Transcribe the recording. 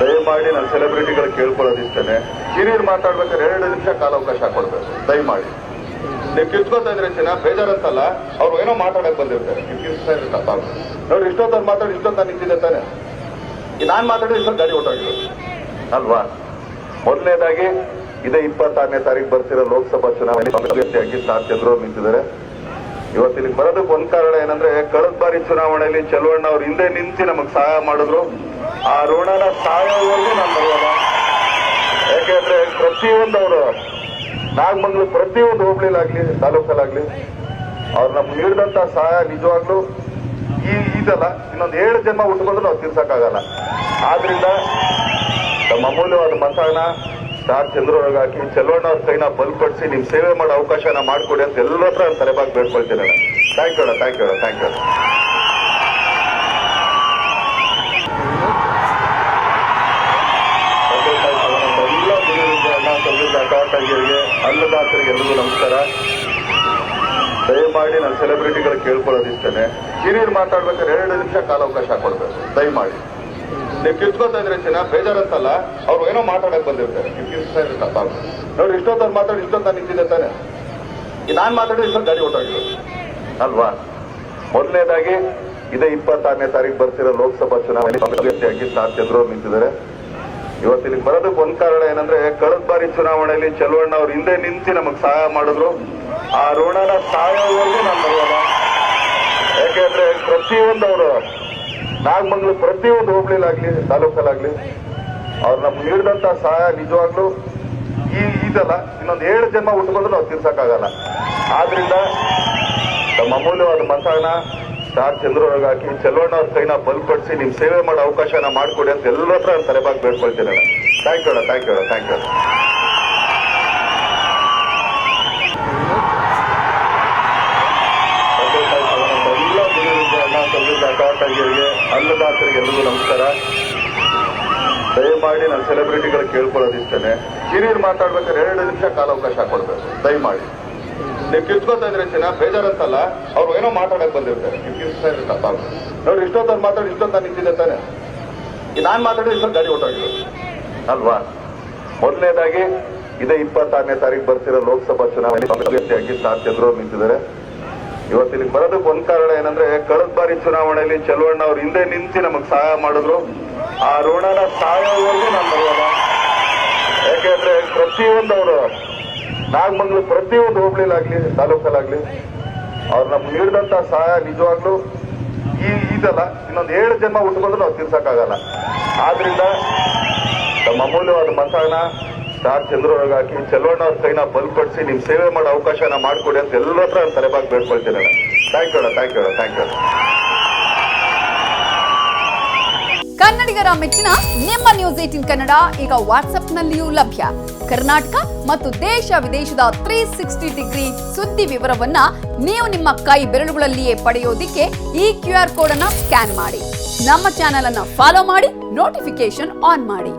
ದಯಮಾಡಿ ನಾನು ಸೆಲೆಬ್ರಿಟಿಗಳು ಕೇಳ್ಕೊಳ್ಳೋದಿಷ್ಟೇ, ಹಿರಿಯರು ಮಾತಾಡ್ಬೇಕಾದ್ರೆ 2 ನಿಮಿಷ ಕಾಲಾವಕಾಶ ಕೊಡ್ಬೇಕು ದಯಮಾಡಿ. ನೀವು ಕಿತ್ಕೋತಾ ಇದ್ರೆ ಚಿನ್ನ ಬೇಜಾರಂತಲ್ಲ, ಅವ್ರು ಏನೋ ಮಾತಾಡಕ್ ಬಂದಿರ್ತಾರೆ, ನೀವು ಕಿತ್ತಾ ಇದ್ರೆ ತಪ್ಪ ನೋಡಿ. ಇಷ್ಟೊತ್ತ ಮಾತಾಡಿ ಇಷ್ಟೊತ್ತ ನಿಂತಿದೆ ತಾನೆ, ನಾನ್ ಮಾತಾಡಿದ್ರೆ ಇಷ್ಟೊಂದು ಗಾಡಿ ಹೊಟ್ಟೋಗಿರೋದು ಅಲ್ವಾ. ಮೊದಲನೇದಾಗಿ ಇದೇ 26ನೇ ತಾರೀಕು ಬರ್ತಿರೋ ಲೋಕಸಭಾ ಚುನಾವಣೆ ಅಭ್ಯರ್ಥಿಯಾಗಿ ಸ್ಟಾರ್ ಚಂದ್ರು ಅವರು ನಿಂತಿದ್ದಾರೆ. ಇವತ್ತು ಇಲ್ಲಿಗೆ ಬರೋದಕ್ಕೆ ಒಂದ್ ಕಾರಣ ಏನಂದ್ರೆ, ಕಳೆದ ಬಾರಿ ಚುನಾವಣೆಯಲ್ಲಿ ಚಲುವಣ್ಣ ಅವ್ರು ಹಿಂದೆ ನಿಂತು ನಮಗ್ ಸಹಾಯ ಮಾಡಿದ್ರು. ಆ ಋಣನ ಸಾಯೋವರೆಗೂ ನಾನು ಬರೋಲ್ಲ. ಯಾಕೆಂದ್ರೆ ಪ್ರತಿಯೊಂದು ಅವರು ನಾಗಮಂಗಲ ಪ್ರತಿಯೊಂದು ಹೋಬಳಿಲಾಗ್ಲಿ ತಾಲೂಕಲ್ಲಾಗ್ಲಿ ಅವ್ರು ನಮ್ಗೆ ನೀಡಿದಂತ ಸಹಾಯ ನಿಜವಾಗ್ಲೂ ಇದಲ್ಲ, ಇನ್ನೊಂದು 7 ಜನ್ಮ ಉಟ್ಕೊಂಡ್ರು ನಾವು ತೀರ್ಸಕ್ಕಾಗಲ್ಲ. ಆದ್ರಿಂದ ನಮ್ಮ ಅಮೂಲ್ಯವಾದ ಮತನ ಸ್ಟಾರ್ ಚಂದ್ರವ್ರಿಗೆ ಹಾಕಿ ಚಲುವಣ್ಣ ಅವ್ರ ಕೈನ ಬಲಪಡಿಸಿ ನಿಮ್ ಸೇವೆ ಮಾಡೋ ಅವಕಾಶನ ಮಾಡ್ಕೊಡಿ ಅಂತ ಎಲ್ಲರ ಹತ್ರ ತಲೆಬಾಗಿ ಬೇಡ್ಕೊಳ್ತೀನಿ. Thank you thank you thank you. ಎಲ್ಲ ಗುರುವಿಗೆ, ಅಣ್ಣ ತಂಗಿಗೆ, ಅಕ್ಕ ತಂಗಿಯರಿಗೆ, ಅನ್ನದಾತರಿಗೆ ಎಲ್ಲರಿಗೂ ನಮಸ್ಕಾರ. ದಯಮಾಡಿ ನಾನು ಸೆಲೆಬ್ರಿಟಿಗಳು ಕೇಳ್ಕೊಳ್ಳೋದಿಷ್ಟೇ, ಹಿರಿಯರು ಮಾತಾಡ್ಬೇಕಾದ್ರೆ 2 ನಿಮಿಷ ಕಾಲಾವಕಾಶ ಕೊಡ್ಬೇಕು ದಯಮಾಡಿ. ನೀವು ಕಿತ್ಕೋತಾ ಇದ್ರೆ ಚಿನ್ನ ಬೇಜಾರಂತಲ್ಲ, ಅವ್ರು ಏನೋ ಮಾತಾಡಕ್ ಬಂದಿರ್ತಾರೆ, ನೀವು ಕಿತ್ತಾ ಇದ್ರೆ ತಪ್ಪ ನೋಡಿ. ಇಷ್ಟೊತ್ತ ಮಾತಾಡಿ ಇಷ್ಟೊತ್ತ ನಿಂತಿದೆ ತಾನೆ, ನಾನ್ ಮಾತಾಡಿದ್ರೆ ಇಷ್ಟೊಂದು ಗಾಡಿ ಹೊಟ್ಟೋಗಿರೋದು ಅಲ್ವಾ. ಮೊದಲನೇದಾಗಿ ಇದೇ 26ನೇ ತಾರೀಕು ಬರ್ತಿರೋ ಲೋಕಸಭಾ ಚುನಾವಣೆ ಅಭ್ಯರ್ಥಿಯಾಗಿ ಸ್ಟಾರ್ ಚಂದ್ರು ಅವರು ನಿಂತಿದ್ದಾರೆ. ಇವತ್ತು ಇಲ್ಲಿಗೆ ಬರೋದಕ್ಕೆ ಒಂದ್ ಕಾರಣ ಏನಂದ್ರೆ, ಕಳೆದ ಬಾರಿ ಚುನಾವಣೆಯಲ್ಲಿ ಚಲುವಣ್ಣ ಅವ್ರು ಹಿಂದೆ ನಿಂತು ನಮಗ್ ಸಹಾಯ ಮಾಡಿದ್ರು. ಆ ಋಣನ ಸಾಯೋವರೆಗೂ ನಾನು ಬರೋಲ್ಲ. ಯಾಕೆಂದ್ರೆ ಪ್ರತಿಯೊಂದು ಅವರು ನಾಗಮಂಗಲ ಪ್ರತಿಯೊಂದು ಹೋಬಳಿಲಾಗ್ಲಿ ತಾಲೂಕಲ್ಲಾಗ್ಲಿ ಅವ್ರು ನಮ್ಗೆ ನೀಡಿದಂತ ಸಹಾಯ ನಿಜವಾಗ್ಲೂ ಇದಲ್ಲ, ಇನ್ನೊಂದು 7 ಜನ್ಮ ಉಟ್ಕೊಂಡ್ರು ನಾವು ತೀರ್ಸಕ್ಕಾಗಲ್ಲ. ಆದ್ರಿಂದ ನಮ್ಮ ಅಮೂಲ್ಯವಾದ ಮತನ ಸ್ಟಾರ್ ಚಂದ್ರವ್ರಿಗೆ ಹಾಕಿ ಚಲುವಣ್ಣ ಅವ್ರ ಕೈನ ಬಲಪಡಿಸಿ ನಿಮ್ ಸೇವೆ ಮಾಡೋ ಅವಕಾಶನ ಮಾಡ್ಕೊಡಿ ಅಂತ ಎಲ್ಲರ ಹತ್ರ ತಲೆಬಾಗಿ ಬೇಡ್ಕೊಳ್ತೀನಿ. Thank you thank you thank you. ಎಲ್ಲ ಗುರುವಿಗೆ, ಅಣ್ಣ ತಂಗಿಗೆ, ಅಕ್ಕ ತಂಗಿಯರಿಗೆ, ಅನ್ನದಾತರಿಗೆ ಎಲ್ಲರಿಗೂ ನಮಸ್ಕಾರ. ದಯಮಾಡಿ ನಾನು ಸೆಲೆಬ್ರಿಟಿಗಳು ಕೇಳ್ಕೊಳ್ಳೋದಿಷ್ಟೇ, ಹಿರಿಯರು ಮಾತಾಡ್ಬೇಕಾದ್ರೆ 2 ನಿಮಿಷ ಕಾಲಾವಕಾಶ ಕೊಡ್ಬೇಕು ದಯಮಾಡಿ. ನೀವು ಕಿತ್ಕೋತಾ ಇದ್ರೆ ಚಿನ್ನ ಬೇಜಾರಂತಲ್ಲ, ಅವ್ರು ಏನೋ ಮಾತಾಡಕ್ ಬಂದಿರ್ತಾರೆ, ನೀವು ಕಿತ್ತಾ ಇದ್ರೆ ತಪ್ಪ ನೋಡಿ. ಇಷ್ಟೊತ್ತ ಮಾತಾಡಿ ಇಷ್ಟೊತ್ತ ನಿಂತಿದೆ ತಾನೆ, ನಾನ್ ಮಾತಾಡಿದ್ರೆ ಇಷ್ಟೊಂದು ಗಾಡಿ ಹೊಟ್ಟೋಗಿರೋದು ಅಲ್ವಾ. ಮೊದಲನೇದಾಗಿ ಇದೇ 26ನೇ ತಾರೀಕು ಬರ್ತಿರೋ ಲೋಕಸಭಾ ಚುನಾವಣೆ ಅಭ್ಯರ್ಥಿಯಾಗಿ ಸ್ಟಾರ್ ಚಂದ್ರು ಅವರು ನಿಂತಿದ್ದಾರೆ. ಇವತ್ತು ಇಲ್ಲಿಗೆ ಬರೋದಕ್ಕೆ ಒಂದ್ ಕಾರಣ ಏನಂದ್ರೆ, ಕಳೆದ ಬಾರಿ ಚುನಾವಣೆಯಲ್ಲಿ ಚಲುವಣ್ಣ ಅವ್ರು ಹಿಂದೆ ನಿಂತು ನಮಗ್ ಸಹಾಯ ಮಾಡಿದ್ರು. ಆ ಋಣನ ಸಾಯೋವರೆಗೂ ನಾನು ಬರೋಲ್ಲ. ಯಾಕೆಂದ್ರೆ ಪ್ರತಿಯೊಂದು ಅವರು ನಾಗಮಂಗಲ ಪ್ರತಿಯೊಂದು ಹೋಬಳಿಲಾಗ್ಲಿ ತಾಲೂಕಲ್ಲಾಗ್ಲಿ ಅವ್ರು ನಮ್ಗೆ ನೀಡಿದಂತ ಸಹಾಯ ನಿಜವಾಗ್ಲೂ ಇದಲ್ಲ, ಇನ್ನೊಂದು 7 ಜನ್ಮ ಉಟ್ಕೊಂಡ್ರು ನಾವು ತೀರ್ಸಕ್ಕಾಗಲ್ಲ. ಆದ್ರಿಂದ ನಮ್ಮ ಅಮೂಲ್ಯವಾದ ಮತನ ಸ್ಟಾರ್ ಚಂದ್ರವ್ರಿಗೆ ಹಾಕಿ ಚಲುವಣ್ಣ ಅವ್ರ ಕೈನ ಬಲಪಡಿಸಿ ನಿಮ್ ಸೇವೆ ಮಾಡೋ ಅವಕಾಶನ ಮಾಡ್ಕೊಡಿ ಅಂತ ಎಲ್ಲರ ಹತ್ರ ತಲೆಬಾಗಿ ಬೇಡ್ಕೊಳ್ತೀನಿ. Thank you thank you thank you. ಕನ್ನಡಿಗರ ಮೆಚ್ಚಿನ ನಿಮ್ಮ ನ್ಯೂಸ್ 18 ಕನ್ನಡ ಈಗ ವಾಟ್ಸ್ಆಪ್ನಲ್ಲಿಯೂ ಲಭ್ಯ. ಕರ್ನಾಟಕ ಮತ್ತು ದೇಶ ವಿದೇಶದ 360 ಡಿಗ್ರಿ ಸುದ್ದಿ ವಿವರವನ್ನ ನೀವು ನಿಮ್ಮ ಕೈ ಬೆರಳುಗಳಲ್ಲಿಯೇ ಪಡೆಯೋದಿಕ್ಕೆ ಈ QR ಕೋಡ್ ಅನ್ನ ಸ್ಕ್ಯಾನ್ ಮಾಡಿ. ನಮ್ಮ ಚಾನೆಲ್ ಅನ್ನ ಫಾಲೋ ಮಾಡಿ, ನೋಟಿಫಿಕೇಶನ್ ಆನ್ ಮಾಡಿ.